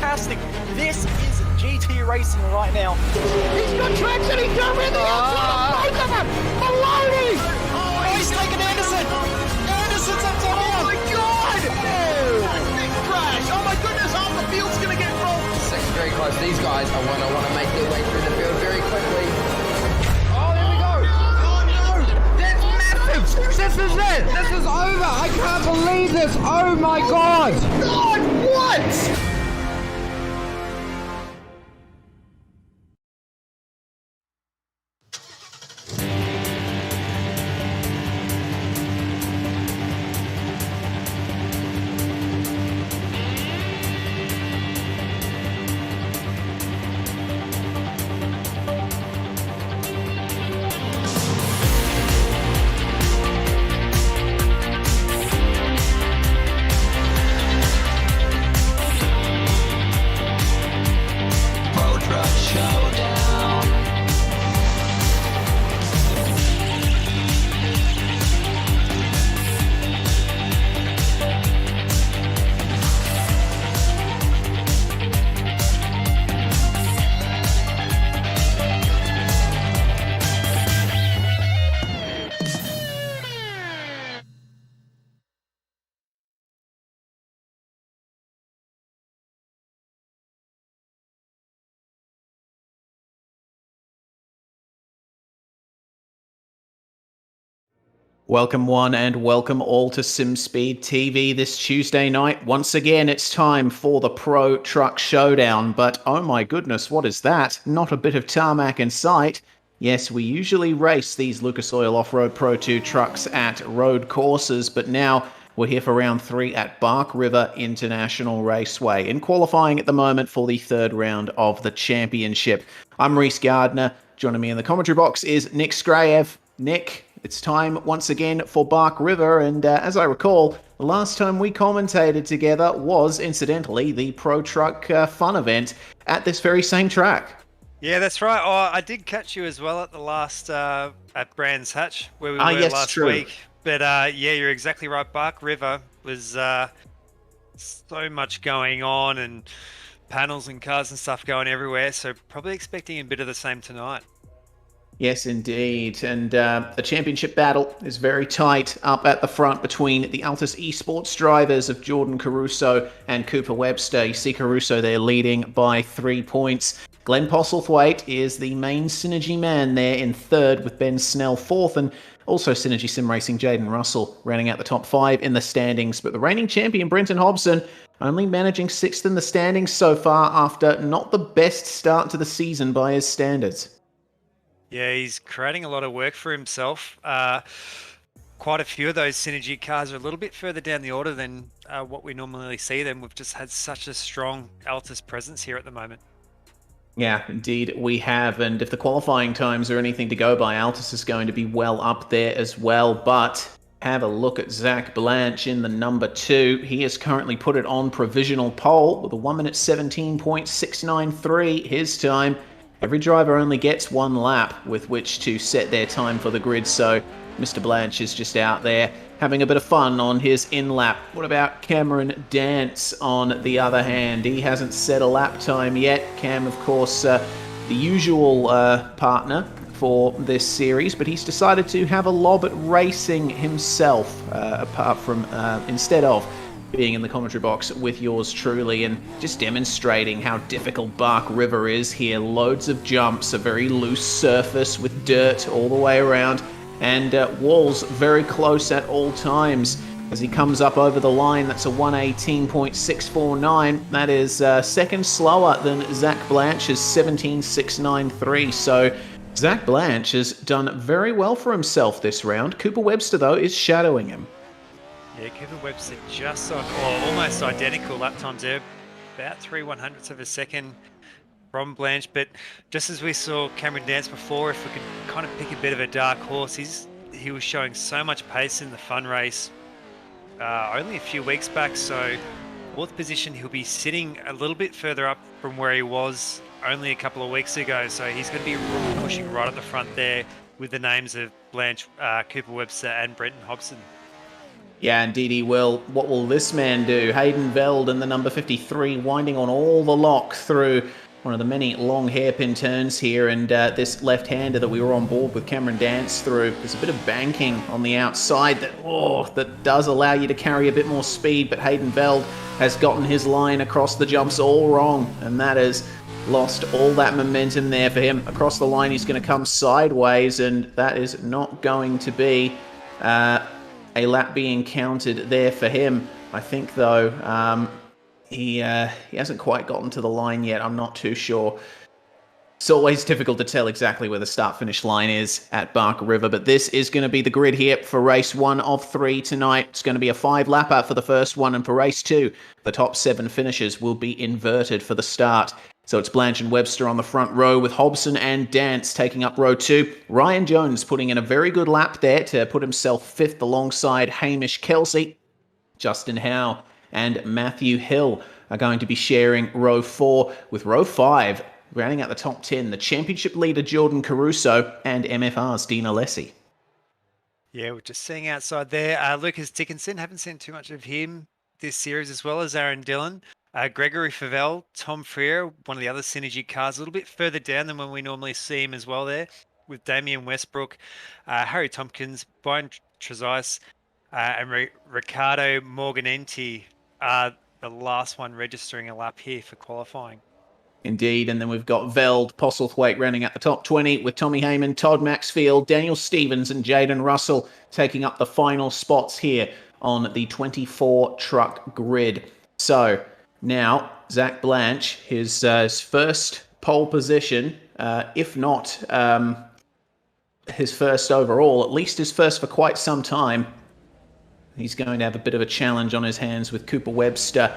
fantastic. This is GT racing right now. He's got traction, he's got with the outside of both of them! Maloney! Oh, he's taken Anderson! Anderson's up top here! Oh my god! Big crash! Oh my goodness, half the field's gonna get rolled! Second very close. These guys are want to make their way through the field very quickly. Oh, there we go! Oh no! That's massive! This is it! This is over! I can't believe this! Oh my god! God, what? Pro Truck Showdown. Welcome one and welcome all to SimSpeed TV this Tuesday night. Once again, it's time for the Pro Truck Showdown, but oh my goodness, what is that? Not a bit of tarmac in sight. Yes, we usually race these Lucas Oil Off-Road Pro 2 trucks at road courses, but now we're here for round 3 at Bark River International Raceway, in qualifying at the moment for the third round of the championship. I'm Reese Gardner. Joining me in the commentary box is Nick Skrayev. Nick, it's time once again for Bark River, and as I recall, the last time we commentated together was, incidentally, the Pro Truck Fun event at this very same track. Yeah, that's right. Oh, I did catch you as well at the last at Brands Hatch where we were yes, last true. week. But yeah, you're exactly right. Bark River was so much going on and panels and cars and stuff going everywhere. So probably expecting a bit of the same tonight. Yes, indeed. And the championship battle is very tight up at the front between the Altus Esports drivers of Jordan Caruso and Cooper Webster. You see Caruso there leading by 3 points. Glenn Postlethwaite is the main Synergy man there in third, with Ben Snell fourth, and also Synergy Sim Racing Jaden Russell rounding out the top 5 in the standings. But the reigning champion Brenton Hobson only managing 6th in the standings so far after not the best start to the season by his standards. Yeah, he's creating a lot of work for himself. Quite a few of those Synergy cars are a little bit further down the order than what we normally see them. We've just had such a strong Altus presence here at the moment. Yeah, indeed we have, and if the qualifying times are anything to go by, Altus is going to be well up there as well, but have a look at Zach Blanche in the number 2. He has currently put it on provisional pole with a 1 minute 17.693 his time. Every driver only gets 1 lap with which to set their time for the grid, so Mr. Blanche is just out there having a bit of fun on his in-lap. What about Cameron Dance on the other hand? He hasn't set a lap time yet. Cam, of course, the usual partner for this series, but he's decided to have a lob at racing himself, apart from instead of being in the commentary box with yours truly and just demonstrating how difficult Bark River is here. Loads of jumps, a very loose surface with dirt all the way around, and walls very close at all times. As he comes up over the line, that's a 118.649. That is second slower than Zach Blanche's 17.693. So Zach Blanche has done very well for himself this round. Cooper Webster, though, is shadowing him. Yeah, Cooper Webster just on, or almost identical lap times there, about 3/100ths of a second from Blanche. But just as we saw Cameron Dance before, if we could kind of pick a bit of a dark horse, he was showing so much pace in the fun race only a few weeks back. So 4th position, he'll be sitting a little bit further up from where he was only a couple of weeks ago. So he's going to be pushing right at the front there with the names of Blanche, Cooper Webster and Brenton Hobson. Yeah, indeed he will. What will this man do? Hayden Veld in the number 53, winding on all the lock through one of the many long hairpin turns here, and this left-hander that we were on board with Cameron Dance through. There's a bit of banking on the outside that does allow you to carry a bit more speed, but Hayden Veld has gotten his line across the jumps all wrong, and that has lost all that momentum there for him. Across the line, he's going to come sideways, and that is not going to be a lap being counted there for him. I think, though, he hasn't quite gotten to the line yet. I'm not too sure. It's always difficult to tell exactly where the start-finish line is at Barker River, but this is going to be the grid here for race 1 of 3 tonight. It's going to be a 5-lapper for the first one, and for race 2, the top 7 finishers will be inverted for the start. So it's Blanche and Webster on the front row, with Hobson and Dance taking up row 2. Ryan Jones putting in a very good lap there to put himself 5th alongside Hamish Kelsey. Justin Howe and Matthew Hill are going to be sharing row 4, with row 5 rounding out the top 10, the championship leader Jordan Caruso and MFR's Dean Alessi. Yeah, we're just seeing outside there. Lucas Dickinson, haven't seen too much of him this series, as well as Aaron Dillon. Gregory Favell, Tom Freer, one of the other Synergy cars, a little bit further down than when we normally see him as well there, with Damien Westbrook, Harry Tompkins, Brian Trezise, and Ricardo Morganenti are the last one registering a lap here for qualifying. Indeed, and then we've got Veld, Postlethwaite rounding out the top 20, with Tommy Heyman, Todd Maxfield, Daniel Stevens and Jaden Russell taking up the final spots here on the 24 truck grid. So now Zach Blanche, his first pole position, if not his first overall, at least his first for quite some time. He's going to have a bit of a challenge on his hands with Cooper Webster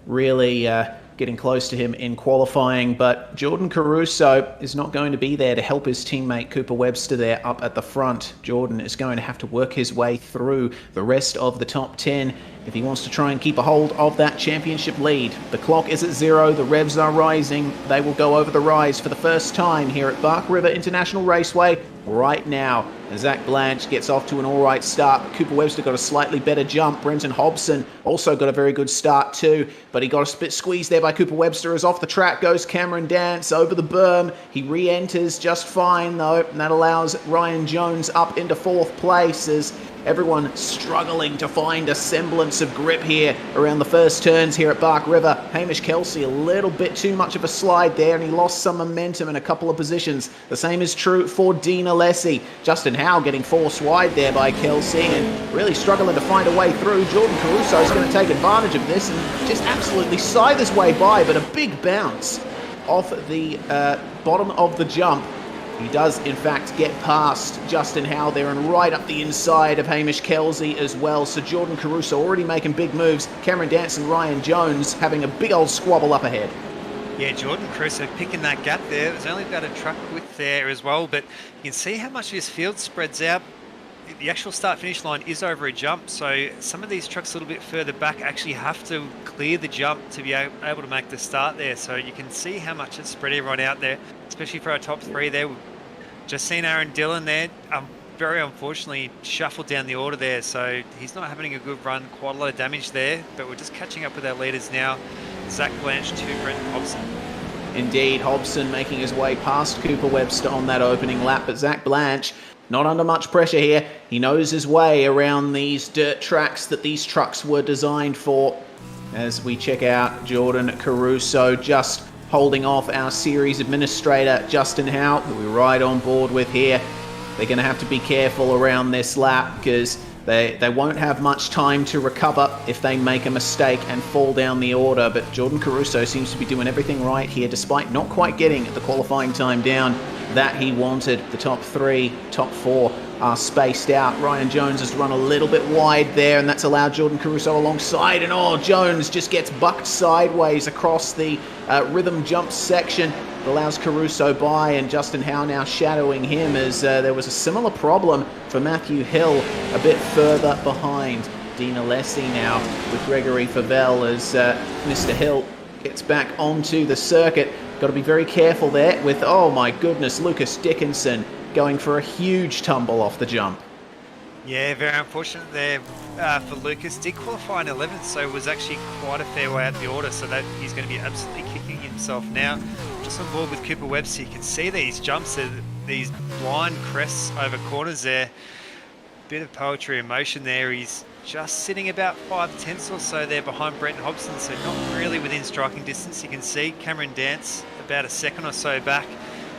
really getting close to him in qualifying, but Jordan Caruso is not going to be there to help his teammate Cooper Webster there up at the front. Jordan is going to have to work his way through the rest of the top 10 if he wants to try and keep a hold of that championship lead. The clock is at 0, the revs are rising. They will go over the rise for the first time here at Barker River International Raceway right now. And Zach Blanche gets off to an alright start. Cooper Webster got a slightly better jump. Brenton Hobson also got a very good start too, but he got a bit squeezed there by Cooper Webster. As off the track goes Cameron Dance over the berm. He re-enters just fine though, and that allows Ryan Jones up into 4th place as everyone struggling to find a semblance of grip here around the first turns here at Barker River. Hamish Kelsey a little bit too much of a slide there, and he lost some momentum in a couple of positions. The same is true for Dean Alessi. Justin Howe getting forced wide there by Kelsey and really struggling to find a way through. Jordan Caruso is going to take advantage of this and just absolutely scythe his way by, but a big bounce off the bottom of the jump. He does, in fact, get past Justin Howe there and right up the inside of Hamish Kelsey as well. So Jordan Caruso already making big moves. Cameron Dance and Ryan Jones having a big old squabble up ahead. Yeah, Jordan Caruso picking that gap there. There's only about a truck width there as well, but you can see how much this field spreads out. The actual start-finish line is over a jump, so some of these trucks a little bit further back actually have to clear the jump to be able to make the start there. So you can see how much it's spread everyone out there, especially for our top 3 there. We've just seen Aaron Dillon there, very unfortunately shuffled down the order there, so he's not having a good run, quite a lot of damage there, but we're just catching up with our leaders now. Zach Blanche to Brenton Hobson. Indeed, Hobson making his way past Cooper Webster on that opening lap, but Zach Blanche not under much pressure here. He knows his way around these dirt tracks that these trucks were designed for. As we check out Jordan Caruso just holding off our series administrator, Justin Howe, who we're right on board with here. They're going to have to be careful around this lap because they won't have much time to recover if they make a mistake and fall down the order. But Jordan Caruso seems to be doing everything right here, despite not quite getting the qualifying time down that he wanted. The top 3, top 4 are spaced out. Ryan Jones has run a little bit wide there, and that's allowed Jordan Caruso alongside. And Jones just gets bucked sideways across the rhythm jump section. It allows Caruso by, and Justin Howe now shadowing him as there was a similar problem for Matthew Hill a bit further behind. Dean Alessi now with Gregory Favell as Mr. Hill gets back onto the circuit. Got to be very careful there with, oh my goodness, Lucas Dickinson going for a huge tumble off the jump. Yeah, very unfortunate there. for Lucas. Did qualify in 11th, so was actually quite a fair way out the order. So that he's going to be absolutely kicking himself now. Just on board with Cooper Webster, you can see these jumps, these blind crests over corners there. Bit of poetry in motion there. He's just sitting about 5/10 or so there behind Brenton Hobson, so not really within striking distance. You can see Cameron Dance about a second or so back,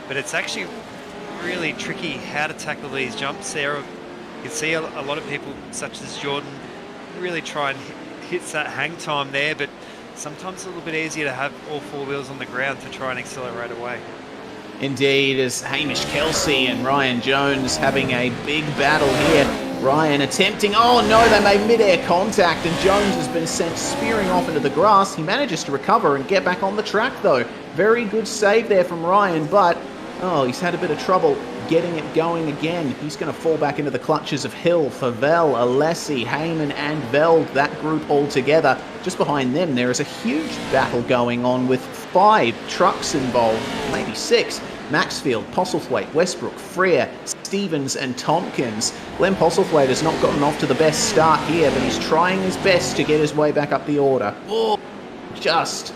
but it's actually really tricky how to tackle these jumps there. You can see a lot of people, such as Jordan, really try and hit that hang time there, but sometimes it's a little bit easier to have all four wheels on the ground to try and accelerate away. Indeed, as Hamish Kelsey and Ryan Jones having a big battle here. Ryan attempting, oh no, they made mid-air contact and Jones has been sent spearing off into the grass. He manages to recover and get back on the track though. Very good save there from Ryan, but he's had a bit of trouble getting it going again. He's going to fall back into the clutches of Hill, Favell, Alessi, Heyman and Veld, that group all together. Just behind them, there is a huge battle going on with 5 trucks involved, maybe 6. Maxfield, Postlethwaite, Westbrook, Freer, Stevens and Tompkins. Glenn Postlethwaite has not gotten off to the best start here, but he's trying his best to get his way back up the order. Oh, just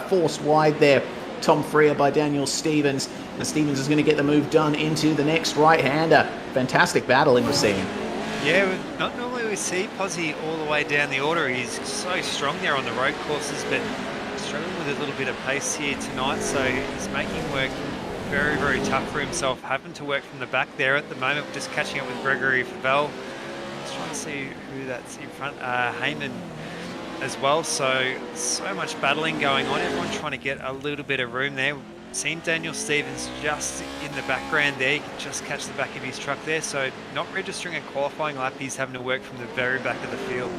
forced wide there. Tom Freer by Daniel Stevens. And Stevens is going to get the move done into the next right-hander. Fantastic battling we're seeing. Yeah, not normally we see Posy all the way down the order. He's so strong there on the road courses, but struggling with a little bit of pace here tonight, so he's making work very, very tough for himself, having to work from the back there at the moment, just catching up with Gregory Favell. Just trying to see who that's in front. Heyman as well, so much battling going on. Everyone trying to get a little bit of room there. Seen Daniel Stevens just in the background there. You can just catch the back of his truck there, so not registering a qualifying lap. He's having to work from the very back of the field.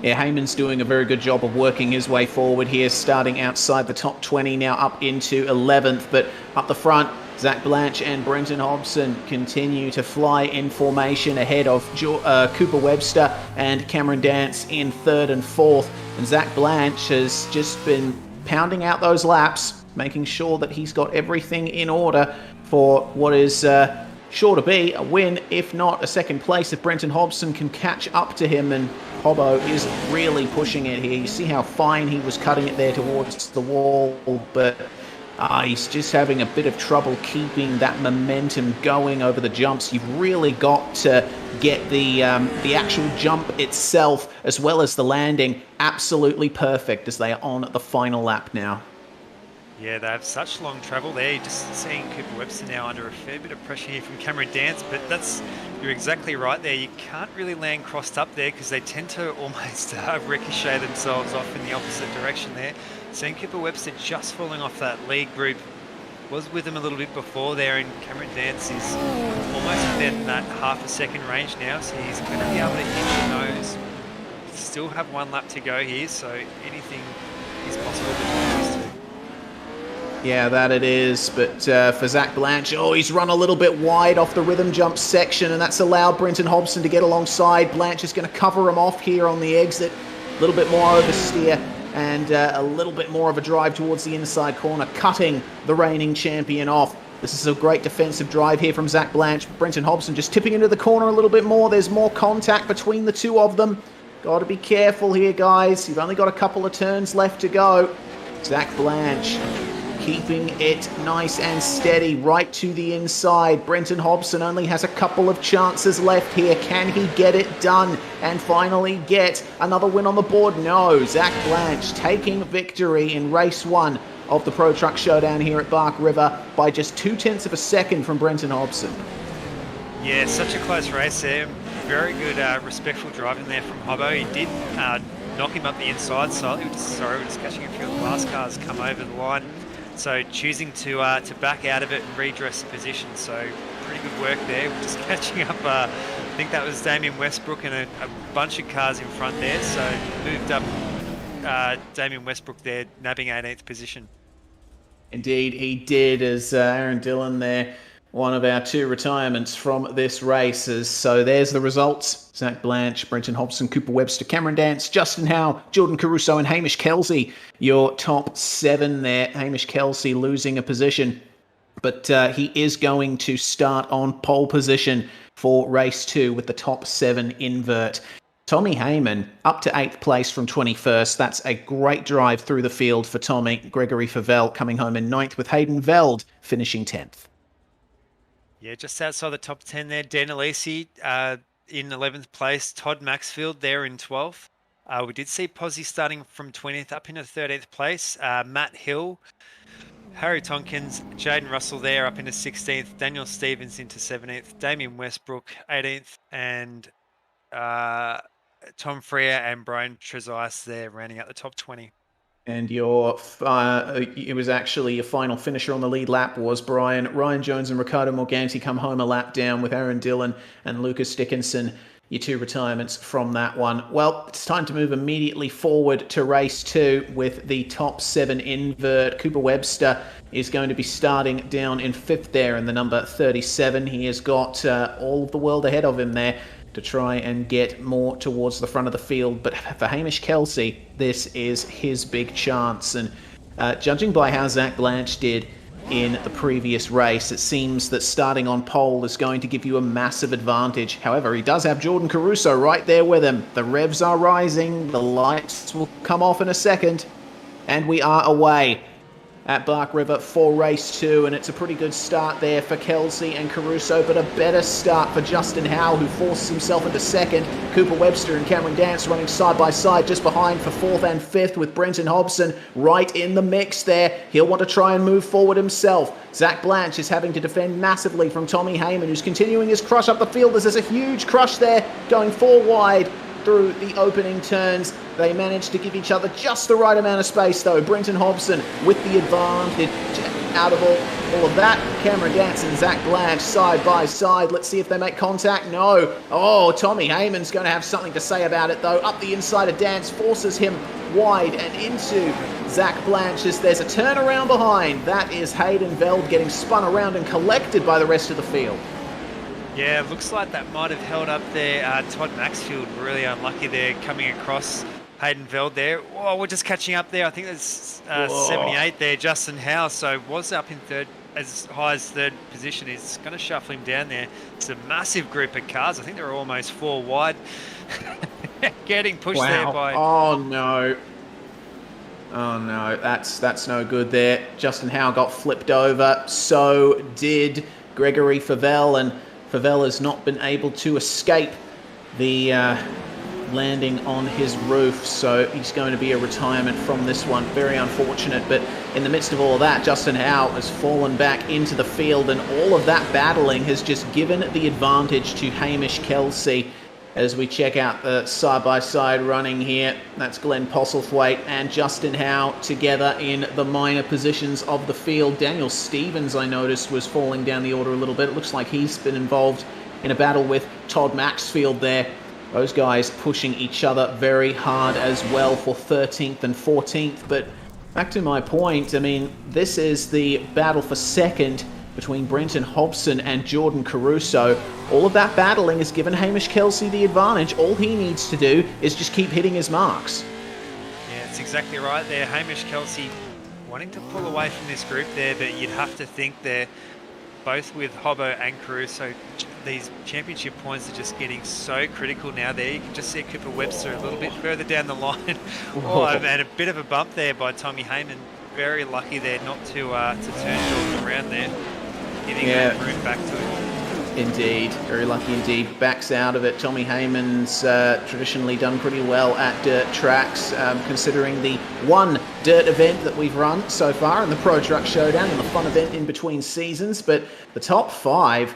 Yeah, Heyman's doing a very good job of working his way forward here, starting outside the top 20, now up into 11th. But up the front, Zach Blanche and Brenton Hobson continue to fly in formation ahead of Cooper Webster and Cameron Dance in 3rd and 4th. And Zach Blanche has just been pounding out those laps, making sure that he's got everything in order for what is sure to be a win, if not a second place, if Brenton Hobson can catch up to him. And Hobbo is really pushing it here. You see how fine he was cutting it there towards the wall, but he's just having a bit of trouble keeping that momentum going over the jumps. You've really got to get the actual jump itself as well as the landing absolutely perfect as they are on the final lap now. Yeah, they have such long travel there. You're just seeing Cooper Webster now under a fair bit of pressure here from Cameron Dance, but you're exactly right there. You can't really land crossed up there because they tend to almost ricochet themselves off in the opposite direction there. Seeing Cooper Webster just falling off that lead group, was with him a little bit before there, and Cameron Dance is almost within that half a second range now, so he's going to be able to hit the nose. Still have 1 lap to go here, so anything is possible between these two. Yeah, that it is, but for Zach Blanche, he's run a little bit wide off the rhythm jump section, and that's allowed Brenton Hobson to get alongside. Blanche is going to cover him off here on the exit. A little bit more oversteer and a little bit more of a drive towards the inside corner, cutting the reigning champion off. This is a great defensive drive here from Zach Blanche. Brenton Hobson just tipping into the corner a little bit more. There's more contact between the two of them. Got to be careful here, guys. You've only got a couple of turns left to go. Zach Blanche keeping it nice and steady right to the inside. Brenton Hobson only has a couple of chances left here. Can he get it done and finally get another win on the board? No. Zach Blanche taking victory in race 1 of the Pro Truck Showdown here at Bark River by just 0.2 of a second from Brenton Hobson. Yeah, such a close race there. Very good respectful driving there from Hobbo. He did knock him up the inside slightly. Sorry, we're just catching a few glass cars come over the line. So choosing to back out of it and redress the position. So pretty good work there. We're just catching up. I think that was Damien Westbrook and a bunch of cars in front there. So moved up Damien Westbrook there, nabbing 18th position. Indeed, he did, as Aaron Dillon there, one of our 2 retirements from this race. So there's the results. Zach Blanche, Brenton Hobson, Cooper Webster, Cameron Dance, Justin Howe, Jordan Caruso and Hamish Kelsey, your top 7 there. Hamish Kelsey losing a position, but he is going to start on pole position for race 2 with the top 7 invert. Tommy Heyman up to 8th place from 21st. That's a great drive through the field for Tommy. Gregory Favell coming home in 9th with Hayden Veld finishing 10th. Yeah, just outside the top 10 there. Dan Alisi in 11th place. Todd Maxfield there in 12th. We did see Posey starting from 20th up into 13th place. Matt Hill, Harry Tonkins, Jaden Russell there up into 16th. Daniel Stevens into 17th. Damien Westbrook 18th. And Tom Freer and Brian Trezise there rounding out the top 20. And it was actually your final finisher on the lead lap was Brian. Ryan Jones and Ricardo Morganti come home a lap down with Aaron Dillon and Lucas Dickinson, your 2 retirements from that one. Well, it's time to move immediately forward to race 2 with the top 7 invert. Cooper Webster is going to be starting down in 5th there in the number 37. He has got all of the world ahead of him there to try and get more towards the front of the field. But for Hamish Kelsey, this is his big chance. And judging by how Zach Blanche did in the previous race, it seems that starting on pole is going to give you a massive advantage. However, he does have Jordan Caruso right there with him. The revs are rising. The lights will come off in a second. And we are away at Bark River for race 2, and it's a pretty good start there for Kelsey and Caruso, but a better start for Justin Howe, who forces himself into 2nd. Cooper Webster and Cameron Dance running side by side just behind for 4th and 5th, with Brenton Hobson right in the mix there. He'll want to try and move forward himself. Zach Blanche is having to defend massively from Tommy Heyman, who's continuing his crush up the field as there's a huge crush there going 4 wide through the opening turns. They managed to give each other just the right amount of space, though. Brenton Hobson with the advantage out of all of that. Cameron Dance and Zach Blanche side by side. Let's see if they make contact. No. Oh, Tommy Heyman's going to have something to say about it, though. Up the inside of Dance, forces him wide and into Zach Blanche as there's a turnaround behind. That is Hayden Veld getting spun around and collected by the rest of the field. Yeah, it looks like that might have held up there. Todd Maxfield really unlucky there coming across Hayden Veld there. Oh, we're just catching up there. I think there's 78 there, Justin Howe. So was up in third, as high as 3rd position. He's going to shuffle him down there. It's a massive group of cars. I think they're almost 4 wide. Getting pushed there by... Oh, no. Oh, no. That's no good there. Justin Howe got flipped over. So did Gregory Favell, and Favell has not been able to escape the landing on his roof, so he's going to be a retirement from this one. Very unfortunate, but in the midst of all of that, Justin Howe has fallen back into the field, and all of that battling has just given the advantage to Hamish Kelsey. As we check out the side-by-side running here, that's Glenn Postlethwaite and Justin Howe together in the minor positions of the field. Daniel Stevens, I noticed, was falling down the order a little bit. It looks like he's been involved in a battle with Todd Maxfield there. Those guys pushing each other very hard as well for 13th and 14th. But back to my point, I mean, this is the battle for 2nd between Brenton Hobson and Jordan Caruso. All of that battling has given Hamish Kelsey the advantage. All he needs to do is just keep hitting his marks. Yeah, that's exactly right there. Hamish Kelsey wanting to pull away from this group there, but you'd have to think they're both with Hobbo and Caruso. These championship points are just getting so critical now there. You can just see Cooper Webster a little bit further down the line. And a bit of a bump there by Tommy Heyman. Very lucky there not to turn Jordan around there. Giving that room back to him. Indeed, very lucky indeed. Backs out of it. Tommy Heyman's traditionally done pretty well at dirt tracks, considering the one dirt event that we've run so far in the Pro Truck Showdown and the fun event in between seasons. But the top 5,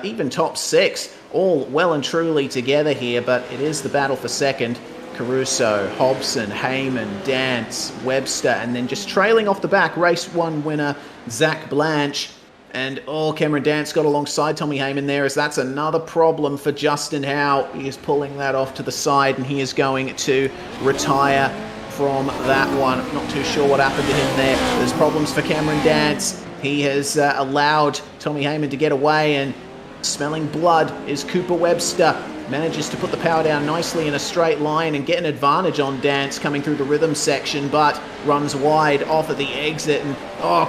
even top 6, all well and truly together here, but it is the battle for 2nd. Caruso, Hobson, Heyman, Dance, Webster, and then just trailing off the back, race 1 winner, Zach Blanche. And Cameron Dance got alongside Tommy Heyman there, as that's another problem for Justin Howe. He is pulling that off to the side, and he is going to retire from that one. Not too sure what happened to him there. There's problems for Cameron Dance. He has allowed Tommy Heyman to get away, and smelling blood is Cooper Webster. manages to put the power down nicely in a straight line and get an advantage on Dance coming through the rhythm section, but runs wide off at the exit. And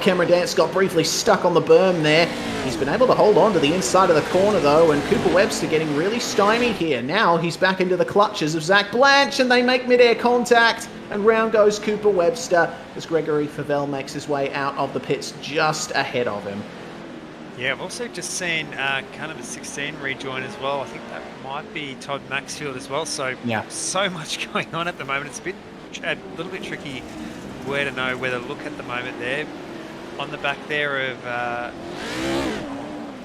Cameron Dance got briefly stuck on the berm there. He's been able to hold on to the inside of the corner though, and Cooper Webster getting really stymied here. Now he's back into the clutches of Zach Blanche, and they make mid-air contact, and round goes Cooper Webster as Gregory Favell makes his way out of the pits just ahead of him. Yeah, I've also just seen kind of a 16 rejoin as well. I think that might be Todd Maxfield as well. So, so much going on at the moment. It's a little bit tricky where to know where to look at the moment there. On the back there of,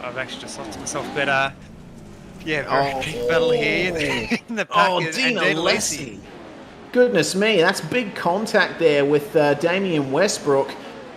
I've actually just lost myself, but very big battle here in the pack. Dina Lessie. Goodness me, that's big contact there with Damian Westbrook.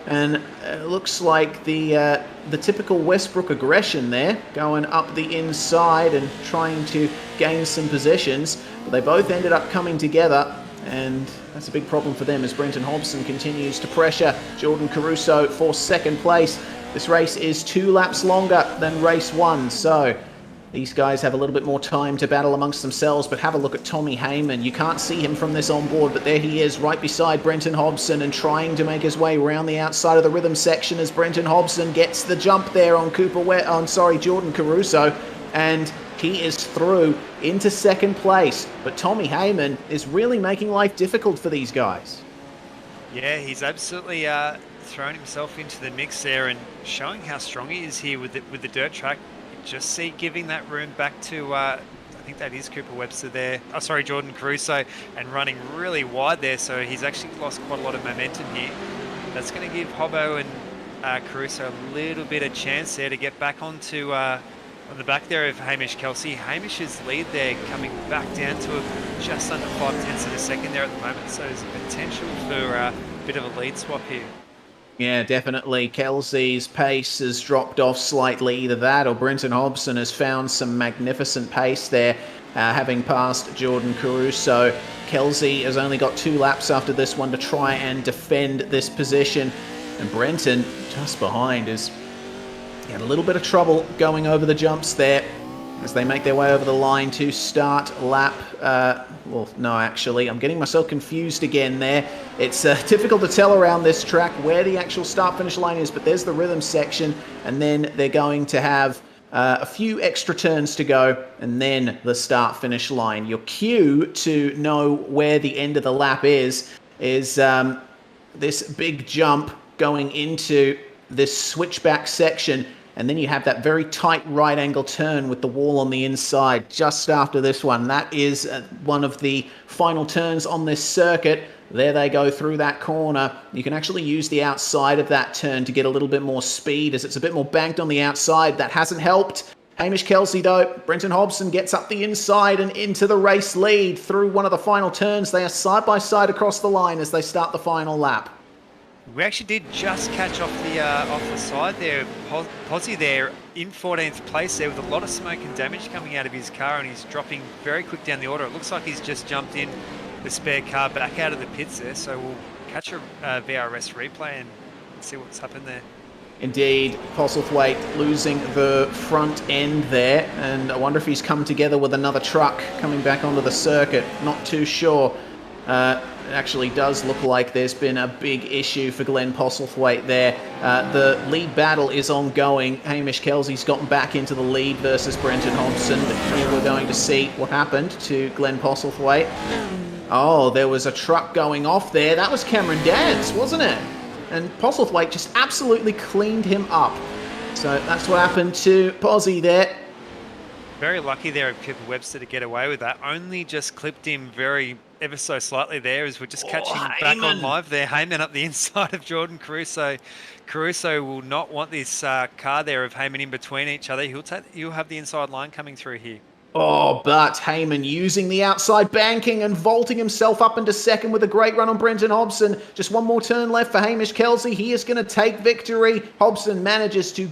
And it looks like the typical Westbrook aggression there, going up the inside and trying to gain some positions. But they both ended up coming together, and that's a big problem for them as Brenton Hobson continues to pressure Jordan Caruso for second place. This race is 2 laps longer than race 1, so these guys have a little bit more time to battle amongst themselves. But have a look at Tommy Heyman. You can't see him from this onboard, but there he is right beside Brenton Hobson and trying to make his way around the outside of the rhythm section as Brenton Hobson gets the jump there on Jordan Caruso, and he is through into second place. But Tommy Heyman is really making life difficult for these guys. Yeah, he's absolutely thrown himself into the mix there and showing how strong he is here with the dirt track. Just see giving that room back to, I think that is Cooper Webster there. Jordan Caruso, and running really wide there. So he's actually lost quite a lot of momentum here. That's going to give Hobbo and Caruso a little bit of chance there to get back onto on the back there of Hamish Kelsey. Hamish's lead there coming back down to just under 0.5 of a second there at the moment. So there's a potential for a bit of a lead swap here. Yeah, definitely. Kelsey's pace has dropped off slightly. Either that or Brenton Hobson has found some magnificent pace there, having passed Jordan Caruso. Kelsey has only got 2 laps after this one to try and defend this position. And Brenton, just behind, he had a little bit of trouble going over the jumps there as they make their way over the line to start lap. I'm getting myself confused again there. It's difficult to tell around this track where the actual start-finish line is, but there's the rhythm section, and then they're going to have a few extra turns to go, and then the start-finish line. Your cue to know where the end of the lap is this big jump going into this switchback section, and then you have that very tight right angle turn with the wall on the inside just after this one. That is one of the final turns on this circuit. There they go through that corner. You can actually use the outside of that turn to get a little bit more speed as it's a bit more banked on the outside. That hasn't helped. Hamish Kelsey though, Brenton Hobson gets up the inside and into the race lead through one of the final turns. They are side by side across the line as they start the final lap. We actually did just catch off the side there. Pozzy there in 14th place there with a lot of smoke and damage coming out of his car, and he's dropping very quick down the order. It looks like he's just jumped in the spare car back out of the pits there, so we'll catch a VRS replay and see what's happened there. Indeed, Postlethwaite losing the front end there, and I wonder if he's come together with another truck coming back onto the circuit. Not too sure. It actually does look like there's been a big issue for Glenn Postlethwaite there. The lead battle is ongoing. Hamish Kelsey's gotten back into the lead versus Brenton Hobson. Here we're going to see what happened to Glenn Postlethwaite. Oh, there was a truck going off there. That was Cameron Dance, wasn't it? And Postlethwaite just absolutely cleaned him up. So that's what happened to Posy there. Very lucky there of Cooper Webster to get away with that. Only just clipped him ever so slightly there as we're just catching back on live there. Heyman up the inside of Jordan Caruso. Caruso will not want this car there of Heyman in between each other. He'll have the inside line coming through here. Oh, but Heyman using the outside banking and vaulting himself up into second with a great run on Brenton Hobson. Just one more turn left for Hamish Kelsey. He is going to take victory. Hobson manages to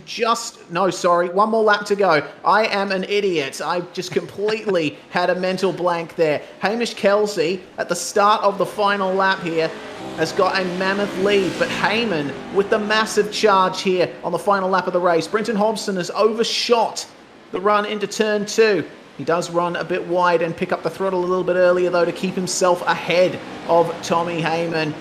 one more lap to go. I am an idiot. I just completely had a mental blank there. Hamish Kelsey at the start of the final lap here has got a mammoth lead, but Heyman with the massive charge here on the final lap of the race. Brenton Hobson has overshot the run into turn 2. He does run a bit wide and pick up the throttle a little bit earlier, though, to keep himself ahead of Tommy Heyman.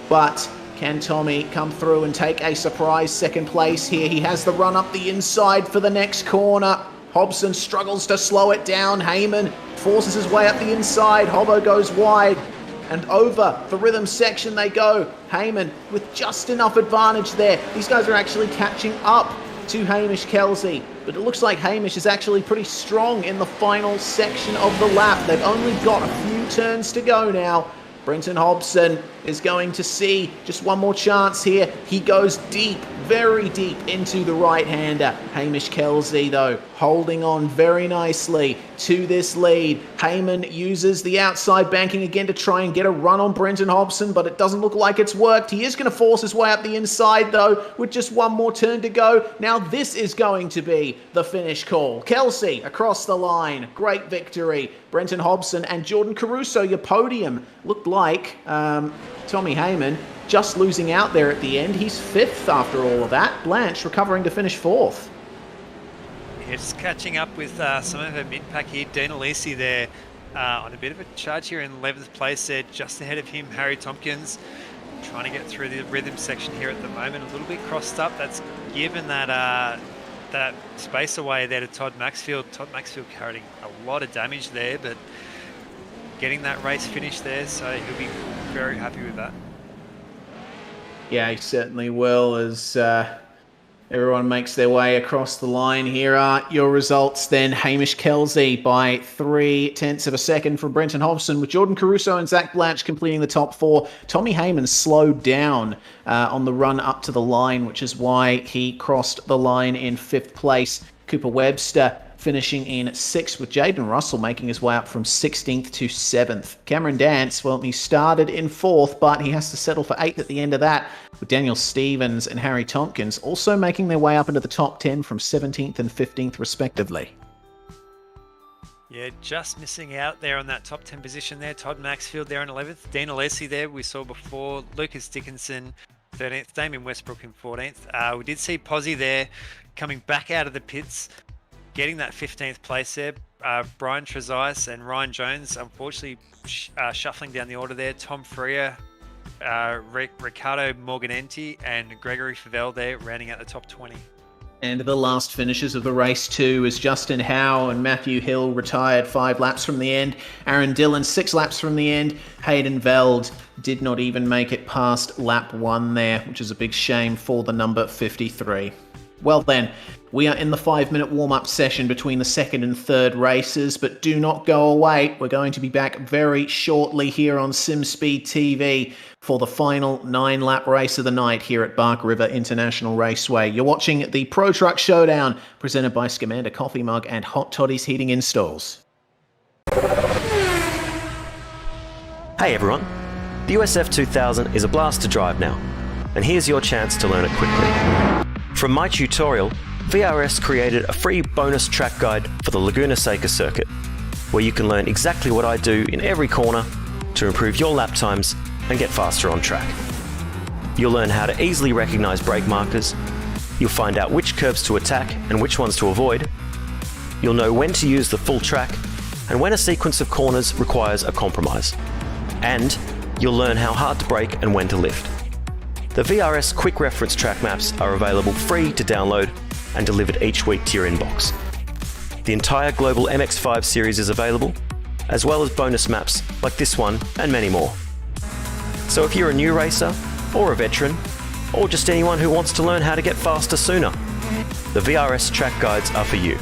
But can Tommy come through and take a surprise second place here? He has the run up the inside for the next corner. Hobson struggles to slow it down. Heyman forces his way up the inside. Hobbo goes wide. And over the rhythm section they go. Heyman with just enough advantage there. These guys are actually catching up to Hamish Kelsey. But it looks like Hamish is actually pretty strong in the final section of the lap. They've only got a few turns to go now. Brenton Hobson is going to see just one more chance here. He goes deep, very deep into the right-hander. Hamish Kelsey, though, holding on very nicely to this lead. Heyman uses the outside banking again to try and get a run on Brenton Hobson, but it doesn't look like it's worked. He is going to force his way up the inside, though, with just one more turn to go. Now this is going to be the finish call. Kelsey across the line. Great victory. Brenton Hobson and Jordan Caruso, your podium. Looked like Tommy Heyman just losing out there at the end. He's fifth after all of that. Blanche recovering to finish fourth. Yeah, just catching up with some of her mid-pack here. Dean Alesi there on a bit of a charge here in 11th place there, just ahead of him, Harry Tompkins. Trying to get through the rhythm section here at the moment. A little bit crossed up. That's given that that space away there to Todd Maxfield. Todd Maxfield carrying a lot of damage there, but getting that race finished there, so he'll be very happy with that. Yeah, he certainly will, as everyone makes their way across the line. Here are your results then. Hamish Kelsey by 0.3 of a second from Brenton Hobson, with Jordan Caruso and Zach Blanche completing the top four. Tommy Heyman slowed down on the run up to the line, which is why he crossed the line in fifth place. Cooper Webster finishing in sixth, with Jaden Russell making his way up from 16th to 7th. Cameron Dance, well, he started in fourth, but he has to settle for 8th at the end of that, with Daniel Stevens and Harry Tompkins also making their way up into the top 10 from 17th and 15th respectively. Yeah, just missing out there on that top 10 position there. Todd Maxfield there in 11th. Dean Alesi there, we saw before. Lucas Dickinson 13th. Damien Westbrook in 14th. We did see Posy there coming back out of the pits, getting that 15th place there. Brian Trezise and Ryan Jones, unfortunately, shuffling down the order there. Tom Freer, Riccardo Morganenti, and Gregory Favell there, rounding out the top 20. And the last finishers of the race too is Justin Howe and Matthew Hill, retired 5 laps from the end. Aaron Dillon 6 laps from the end. Hayden Veld did not even make it past lap 1 there, which is a big shame for the number 53. Well then, we are in the 5-minute warm-up session between the second and third races, but do not go away. We're going to be back very shortly here on SimSpeed TV for the final 9-lap race of the night here at Bark River International Raceway. You're watching the Pro Truck Showdown, presented by Scumander Coffee Mug and Hot Toddy's Heating Installs. Hey everyone, the USF 2000 is a blast to drive now, and here's your chance to learn it quickly. From my tutorial, VRS created a free bonus track guide for the Laguna Seca circuit, where you can learn exactly what I do in every corner to improve your lap times and get faster on track. You'll learn how to easily recognize brake markers, you'll find out which curves to attack and which ones to avoid, you'll know when to use the full track and when a sequence of corners requires a compromise, and you'll learn how hard to brake and when to lift. The VRS Quick Reference track maps are available free to download and delivered each week to your inbox. The entire Global MX-5 series is available, as well as bonus maps like this one and many more. So if you're a new racer, or a veteran, or just anyone who wants to learn how to get faster sooner, the VRS track guides are for you.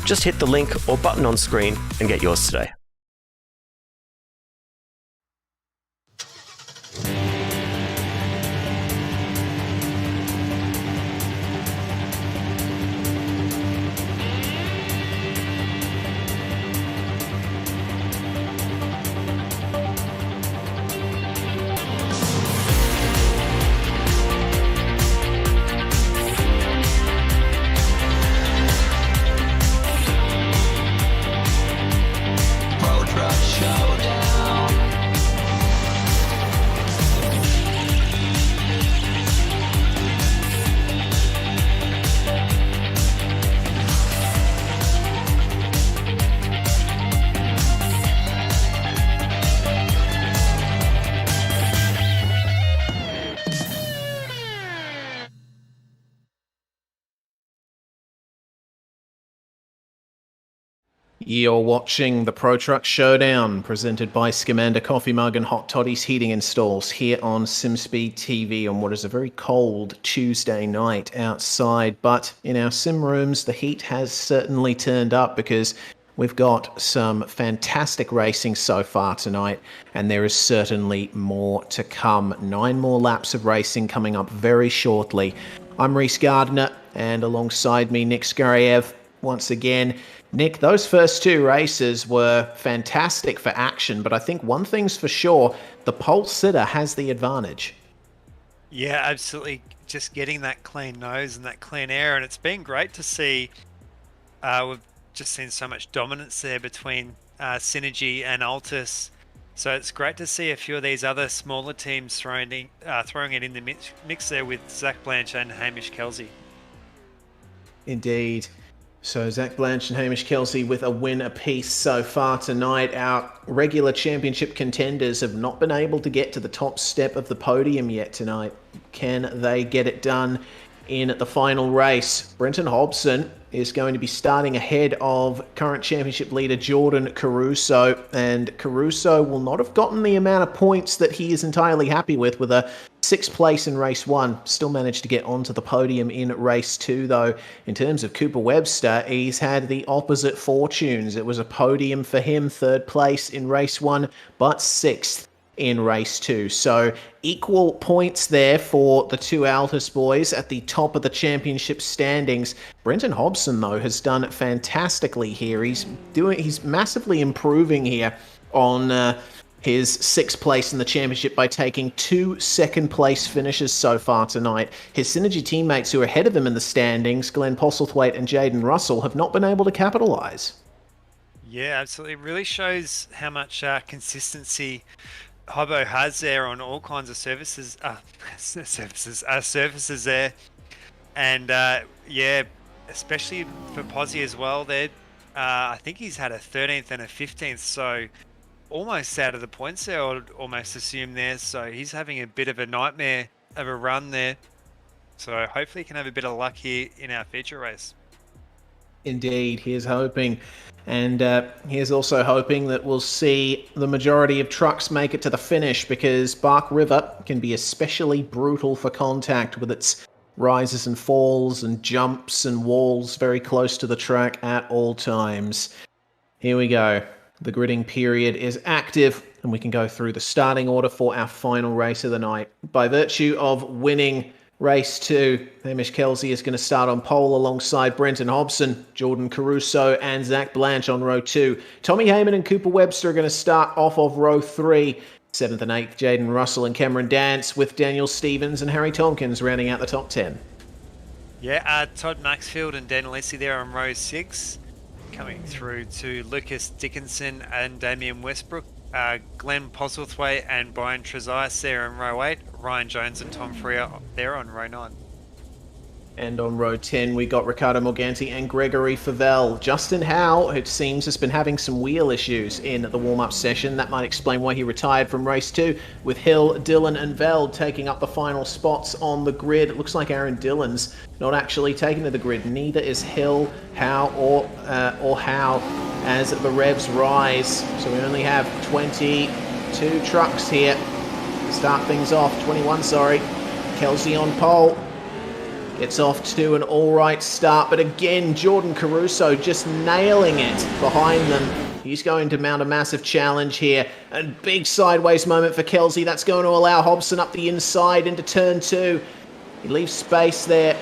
Just hit the link or button on screen and get yours today. You're watching the Pro Truck Showdown, presented by Scumander Coffee Mug and Hot Toddy's Heating Installs here on SimSpeed TV on what is a very cold Tuesday night outside. But in our sim rooms, the heat has certainly turned up because we've got some fantastic racing so far tonight, and there is certainly more to come. 9 more laps of racing coming up very shortly. I'm Reese Gardner, and alongside me, Nick Skariev. Once again, Nick, those first 2 races were fantastic for action, but I think one thing's for sure, the pole sitter has the advantage. Yeah, absolutely. Just getting that clean nose and that clean air, and it's been great to see. We've just seen so much dominance there between Synergy and Altus. So it's great to see a few of these other smaller teams throwing it in the mix there with Zach Blanche and Hamish Kelsey. Indeed. So Zach Blanche and Hamish Kelsey with a win apiece so far tonight. Our regular championship contenders have not been able to get to the top step of the podium yet tonight. Can they get it done in the final race? Brenton Hobson is going to be starting ahead of current championship leader Jordan Caruso, and Caruso will not have gotten the amount of points that he is entirely happy with a 6th place in race 1. Still managed to get onto the podium in race 2, though. In terms of Cooper Webster, he's had the opposite fortunes. It was a podium for him, 3rd place in race 1, but 6th in race 2. So equal points there for the 2 Altus boys at the top of the championship standings. Brenton Hobson, though, has done fantastically here. He's massively improving here on his 6th place in the championship by taking 2 second place finishes so far tonight. His Synergy teammates who are ahead of him in the standings, Glenn Postlethwaite and Jaden Russell, have not been able to capitalise. Yeah, absolutely. It really shows how much consistency Hobbo has there on all kinds of surfaces there. And yeah, especially for Posy as well there. I think he's had a 13th and a 15th, so almost out of the points there, I would almost assume there. So he's having a bit of a nightmare of a run there. So hopefully he can have a bit of luck here in our feature race. Indeed, he is hoping. And he is also hoping that we'll see the majority of trucks make it to the finish, because Bark River can be especially brutal for contact with its rises and falls and jumps and walls very close to the track at all times. Here we go. The gridding period is active, and we can go through the starting order for our final race of the night. By virtue of winning race 2, Hamish Kelsey is going to start on pole alongside Brenton Hobson, Jordan Caruso and Zach Blanche on row 2. Tommy Heyman and Cooper Webster are going to start off of row 3. 7th and 8th, Jaden Russell and Cameron Dance, with Daniel Stevens and Harry Tompkins rounding out the top 10. Yeah, Todd Maxfield and Dan Alessi there on row 6. Coming through to Lucas Dickinson and Damian Westbrook. Glenn Postlethwaite and Brian Trezise there in row 8. Ryan Jones and Tom Freer there on row 9. And on row 10, we got Ricardo Morganti and Gregory Favell. Justin Howe, it seems, has been having some wheel issues in the warm-up session. That might explain why he retired from race 2, with Hill, Dillon and Veld taking up the final spots on the grid. It looks like Aaron Dillon's not actually taken to the grid. Neither is Hill, Howe or Howe as the revs rise. So we only have 22 trucks here to start things off. 21, sorry. Kelsey on pole. Gets off to an all-right start, but again, Jordan Caruso just nailing it behind them. He's going to mount a massive challenge here. A big sideways moment for Kelsey. That's going to allow Hobson up the inside into turn 2. He leaves space there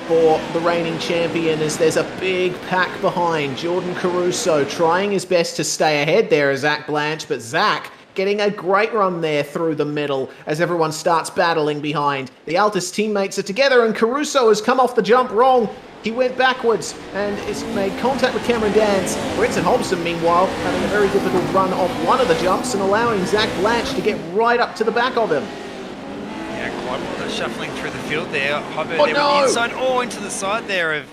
for the reigning champion as there's a big pack behind. Jordan Caruso trying his best to stay ahead there as Zach Blanche, but Zach getting a great run there through the middle as everyone starts battling behind. The Altus teammates are together, and Caruso has come off the jump wrong. He went backwards and has made contact with Cameron Dance. Brenton Hobson, meanwhile, having a very difficult run off one of the jumps and allowing Zach Blanche to get right up to the back of him. Yeah, quite a lot of shuffling through the field there. Hobbo Oh, there no! on the inside, into the side there of...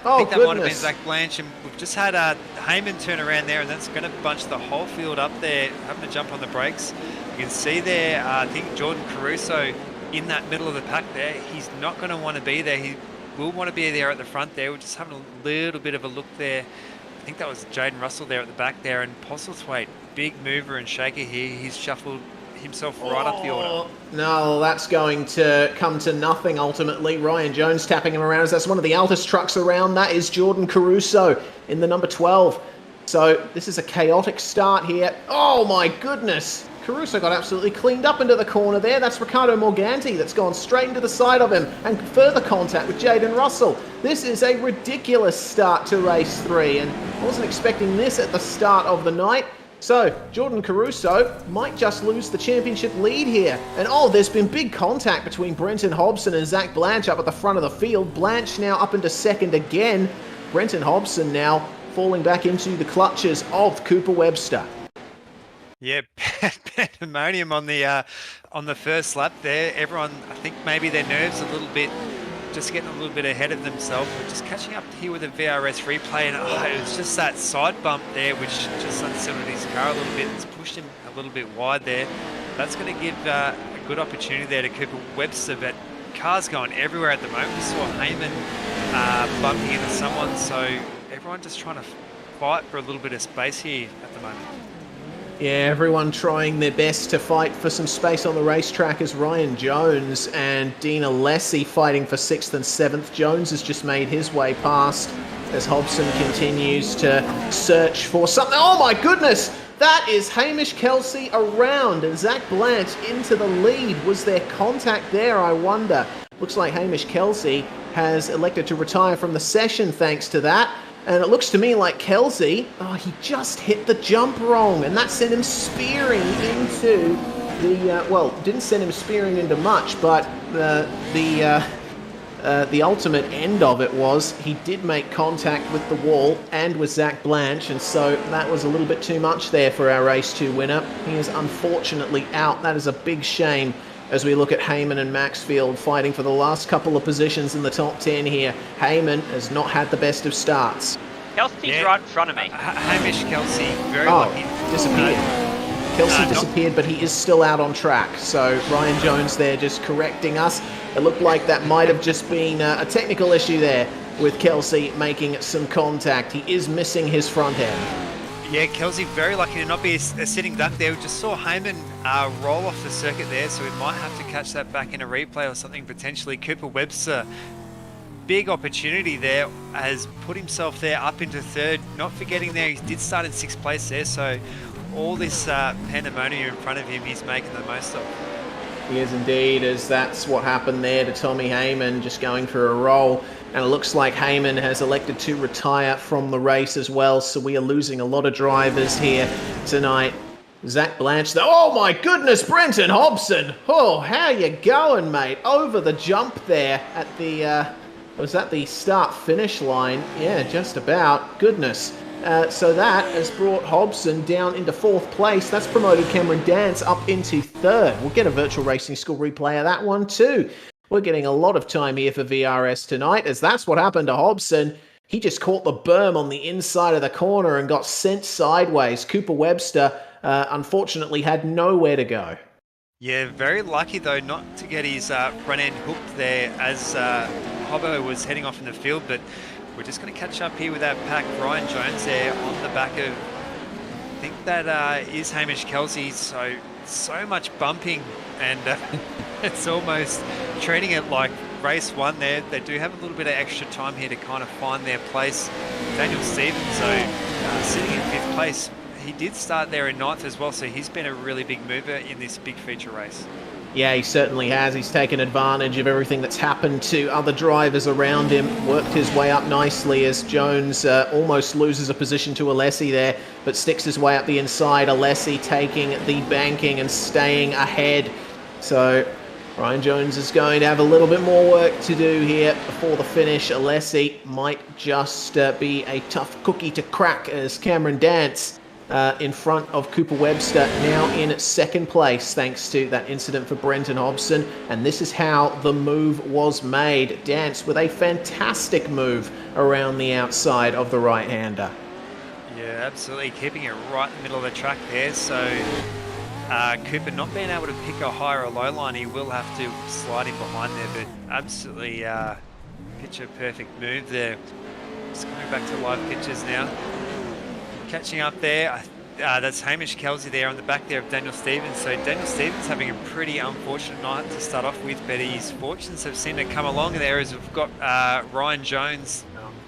I think that might have been Zach Blanche, and we've just had Heyman turn around there, and that's going to bunch the whole field up there, having to jump on the brakes. You can see there, I think Jordan Caruso in that middle of the pack there. He's not going to want to be there. He will want to be there at the front there. We're just having a little bit of a look there think that was Jaden Russell there at the back there, and Postlethwaite, big mover and shaker here. He's shuffled himself right up the order. No, that's going to come to nothing ultimately. Ryan Jones tapping him around as that's one of the Altus trucks around. That is Jordan Caruso in the number 12. So this is a chaotic start here. Oh my goodness. Caruso got absolutely cleaned up into the corner there. That's Ricardo Morganti that's gone straight into the side of him and further contact with Jaden Russell. This is a ridiculous start to race 3, and I wasn't expecting this at the start of the night. So, Jordan Caruso might just lose the championship lead here. And there's been big contact between Brenton Hobson and Zach Blanche up at the front of the field. Blanche now up into second again. Brenton Hobson now falling back into the clutches of Cooper Webster. Yeah, pandemonium on the first lap there. Everyone, I think maybe their nerves a little bit, just getting a little bit ahead of themselves. We're just catching up here with a VRS replay, and it was just that side bump there, which just unsettled his car a little bit. It's pushed him a little bit wide there. That's going to give a good opportunity there to Cooper Webster, but cars going everywhere at the moment. We saw Heyman bumping into someone, so everyone just trying to fight for a little bit of space here at the moment. Yeah, everyone trying their best to fight for some space on the racetrack as Ryan Jones and Dean Alessi fighting for 6th and 7th. Jones has just made his way past as Hobson continues to search for something. Oh my goodness! That is Hamish Kelsey around and Zach Blanche into the lead. Was there contact there, I wonder? Looks like Hamish Kelsey has elected to retire from the session thanks to that. And it looks to me like Kelsey, he just hit the jump wrong, and that sent him spearing into the, didn't send him spearing into much, but the ultimate end of it was he did make contact with the wall and with Zach Blanche, and so that was a little bit too much there for our Race 2 winner. He is unfortunately out. That is a big shame as we look at Heyman and Maxfield fighting for the last couple of positions in the top 10 here. Heyman has not had the best of starts. Kelsey's right in front of me. Hamish Kelsey, very lucky. Disappeared. Kelsey disappeared, but he is still out on track. So Ryan Jones there just correcting us. It looked like that might have just been a technical issue there with Kelsey making some contact. He is missing his front end. Yeah, Kelsey very lucky to not be a sitting duck there. We just saw Heyman roll off the circuit there, so we might have to catch that back in a replay or something potentially. Cooper Webster, big opportunity there, has put himself there up into third. Not forgetting there, he did start in 6th place there, so all this pandemonium in front of him, he's making the most of. He is indeed, as that's what happened there to Tommy Heyman, just going for a roll. And it looks like Heyman has elected to retire from the race as well, so we are losing a lot of drivers here tonight. Zach Blanche, oh my goodness, Brenton Hobson. Oh, how you going, mate? Over the jump there at the, was that the start-finish line? Yeah, just about. Goodness. So that has brought Hobson down into 4th place. That's promoted Cameron Dance up into 3rd. We'll get a virtual racing school replay of that one too. We're getting a lot of time here for VRS tonight, as that's what happened to Hobson. He just caught the berm on the inside of the corner and got sent sideways. Cooper Webster, unfortunately, had nowhere to go. Yeah, very lucky, though, not to get his front end hooked there as Hobbo was heading off in the field, but we're just going to catch up here with that pack. Ryan Jones there on the back of, I think that is Hamish Kelsey, so much bumping, and it's almost treating it like race 1 there. They do have a little bit of extra time here to kind of find their place. Daniel Stevens, sitting in 5th place. He did start there in 9th as well, so he's been a really big mover in this big feature race. Yeah, he certainly has. He's taken advantage of everything that's happened to other drivers around him, worked his way up nicely as Jones almost loses a position to Alessi there, but sticks his way up the inside. Alessi taking the banking and staying ahead. So Ryan Jones is going to have a little bit more work to do here before the finish. Alessi might just be a tough cookie to crack as Cameron Dance in front of Cooper Webster, now in 2nd place thanks to that incident for Brenton Hobson. And this is how the move was made. Dance with a fantastic move around the outside of the right-hander. Yeah, absolutely, keeping it right in the middle of the track there. So Cooper not being able to pick a high or a low line, he will have to slide in behind there, but absolutely picture perfect move there. Just coming back to live pictures now. catching up there. That's Hamish Kelsey there on the back there of Daniel Stevens. So Daniel Stevens having a pretty unfortunate night to start off with, but his fortunes have seemed to come along there as we've got Ryan Jones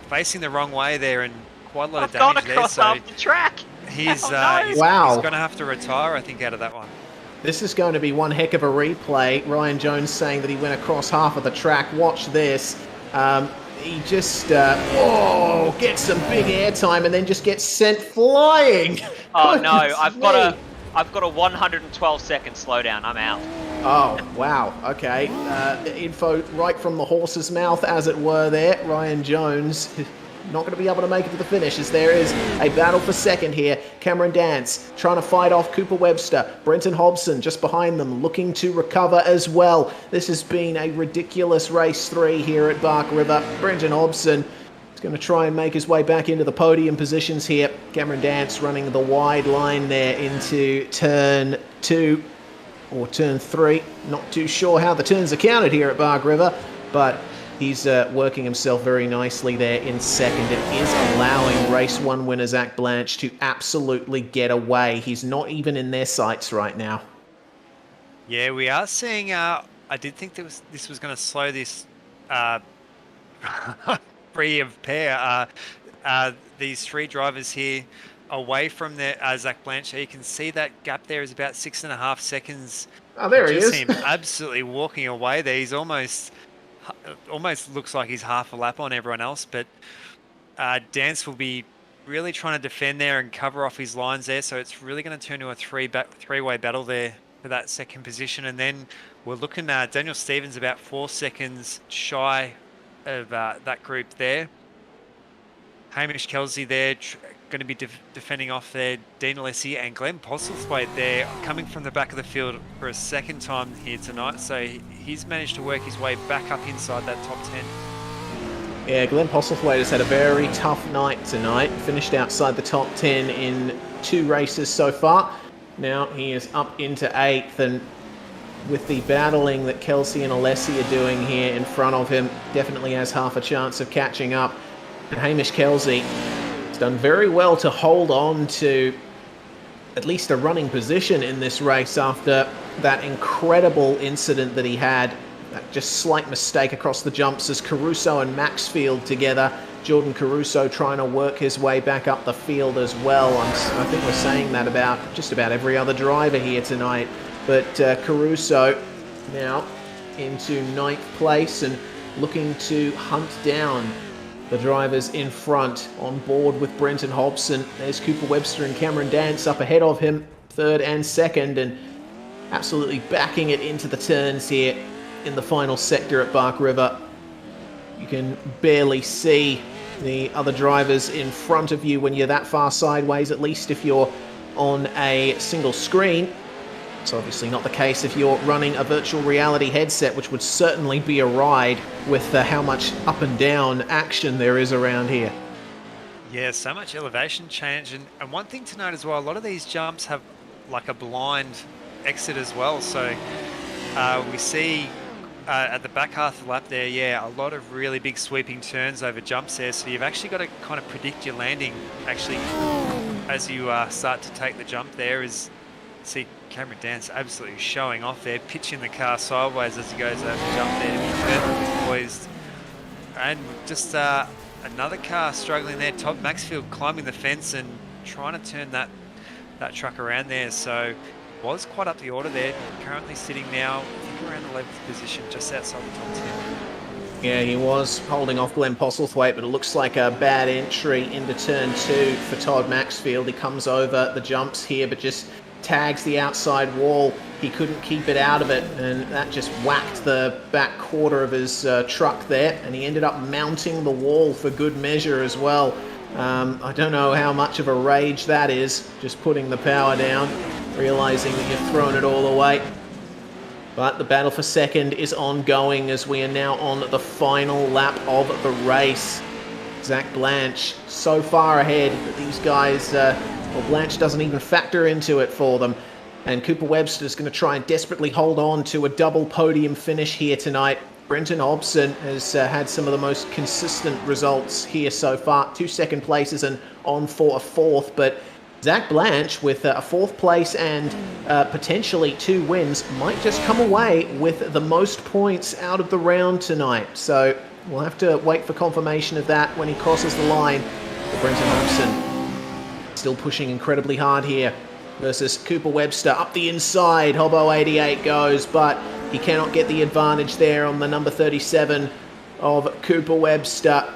facing the wrong way there and quite a lot of damage gone there. across So half the track. he's Wow. he's going to have to retire, I think, out of that one. This is going to be one heck of a replay. Ryan Jones saying that he went across half of the track. Watch this. He just gets some big airtime and then just gets sent flying. Oh no, Goodness I've got a 112 second slowdown. I'm out. Oh, wow. Okay. Info right from the horse's mouth, as it were there. Ryan Jones not going to be able to make it to the finish as there is a battle for second here. Cameron Dance trying to fight off Cooper Webster. Brenton Hobson just behind them looking to recover as well. This has been a ridiculous race 3 here at Bark River. Brenton Hobson is going to try and make his way back into the podium positions here. Cameron Dance running the wide line there into turn 2 or turn 3. Not too sure how the turns are counted here at Bark River, but he's working himself very nicely there in second. It is allowing race 1 winner Zach Blanche to absolutely get away. He's not even in their sights right now. Yeah, we are seeing. I did think this was going to slow this free of pair. These 3 drivers here away from the Zach Blanche. You can see that gap there is about 6.5 seconds. Oh, there he is. Just him absolutely walking away there. He's almost looks like he's half a lap on everyone else, but Dance will be really trying to defend there and cover off his lines there, so it's really going to turn to a three-way battle there for that second position. And then we're looking at Daniel Stevens about 4 seconds shy of that group there. Hamish Kelsey there going to be defending off there. Dean Alessi and Glenn Postlethwaite there coming from the back of the field for a second time here tonight. So he's managed to work his way back up inside that top 10. Yeah, Glenn Postlethwaite has had a very tough night tonight. Finished outside the top 10 in 2 races so far. Now he is up into 8th, and with the battling that Kelsey and Alessi are doing here in front of him, definitely has half a chance of catching up. And Hamish Kelsey has done very well to hold on to at least a running position in this race after that incredible incident that he had. That just slight mistake across the jumps as Caruso and Maxfield together. Jordan Caruso trying to work his way back up the field as well. I think we're saying that about just about every other driver here tonight. But Caruso now into 9th place and looking to hunt down the drivers in front, on board with Brenton Hobson. There's Cooper Webster and Cameron Dance up ahead of him, 3rd and 2nd, and absolutely backing it into the turns here in the final sector at Bark River. You can barely see the other drivers in front of you when you're that far sideways, at least if you're on a single screen. It's obviously not the case if you're running a virtual reality headset, which would certainly be a ride with how much up and down action there is around here. Yeah, so much elevation change. And one thing to note as well, a lot of these jumps have like a blind exit as well. So we see at the back half of the lap there, yeah, a lot of really big sweeping turns over jumps there. So you've actually got to kind of predict your landing actually as you start to take the jump there. Is see Cameron Dance absolutely showing off there, pitching the car sideways as he goes over the jump there to be perfectly poised. And just another car struggling there. Todd Maxfield climbing the fence and trying to turn that truck around there. So was quite up the order there. Currently sitting now, I think around the 11th position, just outside the top 10. Yeah, he was holding off Glenn Postlethwaite, but it looks like a bad entry into turn 2 for Todd Maxfield. He comes over the jumps here, but just tags the outside wall. He couldn't keep it out of it, and that just whacked the back quarter of his truck there, and he ended up mounting the wall for good measure as well. I don't know how much of a rage that is, just putting the power down, realizing that you've thrown it all away. But the battle for second is ongoing as we are now on the final lap of the race. Zach Blanche so far ahead that these guys, Blanche doesn't even factor into it for them. And Cooper Webster is going to try and desperately hold on to a double podium finish here tonight. Brenton Hobson has had some of the most consistent results here so far. 2 second places and on for a fourth, but Zach Blanche with a fourth place and potentially 2 wins might just come away with the most points out of the round tonight. So we'll have to wait for confirmation of that when he crosses the line. But Brenton Hobson still pushing incredibly hard here versus Cooper Webster. Up the inside, Hobo 88 goes, but he cannot get the advantage there on the number 37 of Cooper Webster,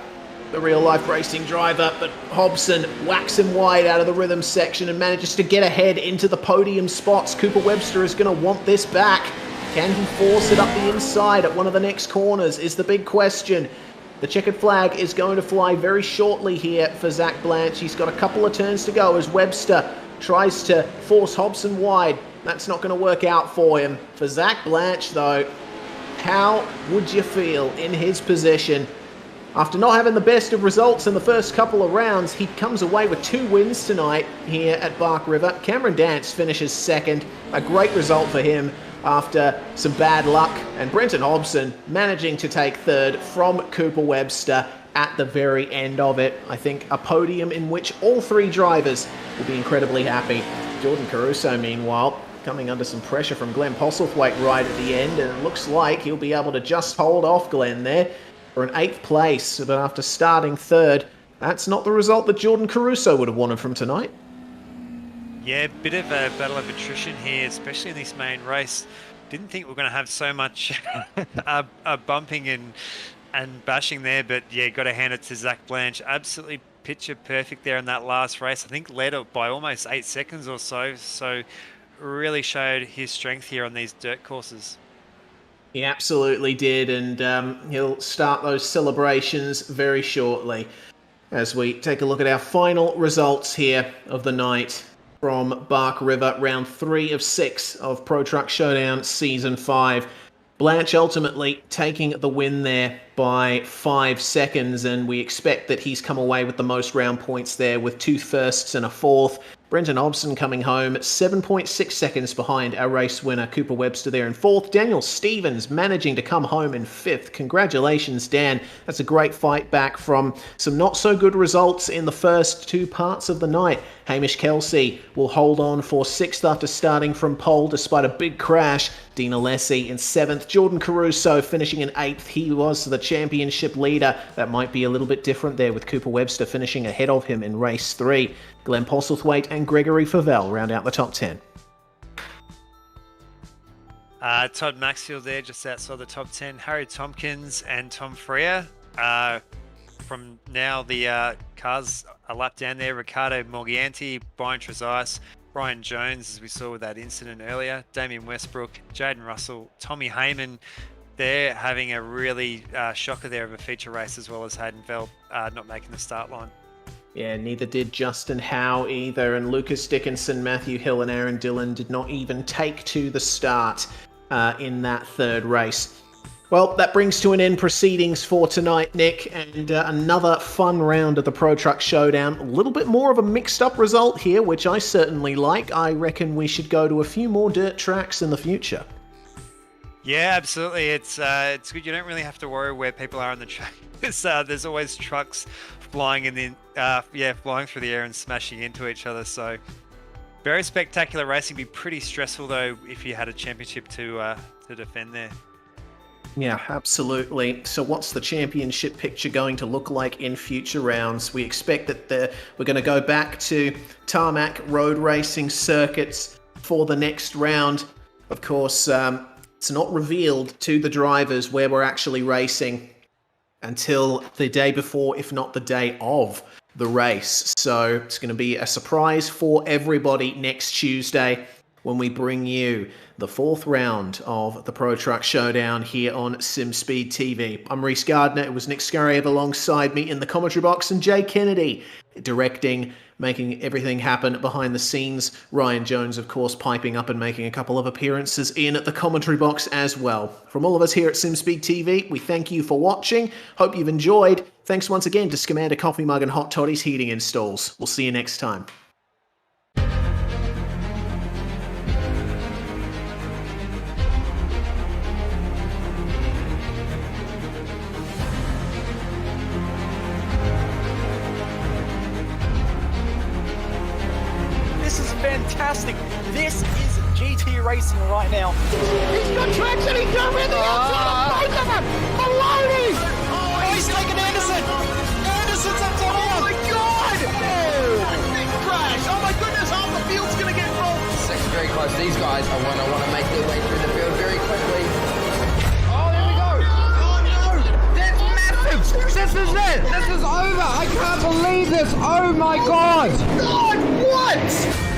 the real-life racing driver. But Hobson whacks him wide out of the rhythm section and manages to get ahead into the podium spots. Cooper Webster is going to want this back. Can he force it up the inside at one of the next corners is the big question. The checkered flag is going to fly very shortly here for Zach Blanche. He's got a couple of turns to go as Webster tries to force Hobson wide. That's not going to work out for him. For Zach Blanche, though, how would you feel in his position? After not having the best of results in the first couple of rounds, he comes away with 2 wins tonight here at Bark River. Cameron Dance finishes second. A great result for him after some bad luck. And Brenton Hobson managing to take third from Cooper Webster at the very end of it. I think a podium in which all 3 drivers will be incredibly happy. Jordan Caruso, meanwhile, coming under some pressure from Glenn Postlethwaite right at the end, and it looks like he'll be able to just hold off Glenn there for an 8th place. But after starting third, that's not the result that Jordan Caruso would have wanted from tonight. Yeah, bit of a battle of attrition here, especially in this main race. Didn't think we were going to have so much bumping and bashing there, but yeah, got to hand it to Zach Blanche. Absolutely picture perfect there in that last race. I think led by almost 8 seconds or so. So really showed his strength here on these dirt courses. He absolutely did, and he'll start those celebrations very shortly as we take a look at our final results here of the night from Bark River, round 3 of 6 of Pro Truck Showdown Season 5. Blanche ultimately taking the win there by 5 seconds, and we expect that he's come away with the most round points there with 2 firsts and a 4th. Brenton Hobson coming home 7.6 seconds behind our race winner Cooper Webster there in 4th. Daniel Stevens managing to come home in 5th. Congratulations, Dan. That's a great fight back from some not so good results in the first 2 parts of the night. Hamish Kelsey will hold on for 6th after starting from pole despite a big crash. Dean Alessi in 7th. Jordan Caruso finishing in 8th. He was the championship leader. That might be a little bit different there with Cooper Webster finishing ahead of him in race 3. Glenn Postlethwaite and Gregory Favell round out the top 10. Todd Maxfield there just outside the top 10. Harry Tompkins and Tom Freer. From now, the cars a lap down there. Ricardo Morgianti, Brian Trezise, Brian Jones, as we saw with that incident earlier. Damien Westbrook, Jaden Russell, Tommy Heyman. They're having a really shocker there of a feature race, as well as Hayden Veld not making the start line. Yeah, neither did Justin Howe either, and Lucas Dickinson, Matthew Hill and Aaron Dillon did not even take to the start in that 3rd race. Well, that brings to an end proceedings for tonight, Nick, and another fun round of the Pro Truck Showdown. A little bit more of a mixed-up result here, which I certainly like. I reckon we should go to a few more dirt tracks in the future. Yeah, absolutely. It's good. You don't really have to worry where people are on the track. There's always trucks flying flying through the air and smashing into each other. So very spectacular racing. Be pretty stressful though if you had a championship to defend there. Yeah, absolutely. So what's the championship picture going to look like in future rounds? We expect that we're going to go back to tarmac road racing circuits for the next round. Of course, it's not revealed to the drivers where we're actually racing until the day before, if not the day of the race. So it's going to be a surprise for everybody next Tuesday when we bring you the 4th round of the Pro Truck Showdown here on SimSpeed TV. I'm Reese Gardner. It was Nick Scurriev alongside me in the commentary box, and Jay Kennedy directing, making everything happen behind the scenes. Ryan Jones, of course, piping up and making a couple of appearances in the commentary box as well. From all of us here at SimSpeed TV, we thank you for watching. Hope you've enjoyed. Thanks once again to Scumander Coffee Mug and Hot Toddy's heating installs. We'll see you next time. iRacing right now. He's got traction, he's going in the outside of both of them! Maloney! Oh, he's taking Anderson. Anderson's up to Oh my god! Big crash! Oh my goodness, half the field's gonna get rolled! Six very close. These guys I want to make their way through the field very quickly. Oh, there we go. Oh no! That's massive. This is it. This is over. I can't believe this. Oh my god. God, what?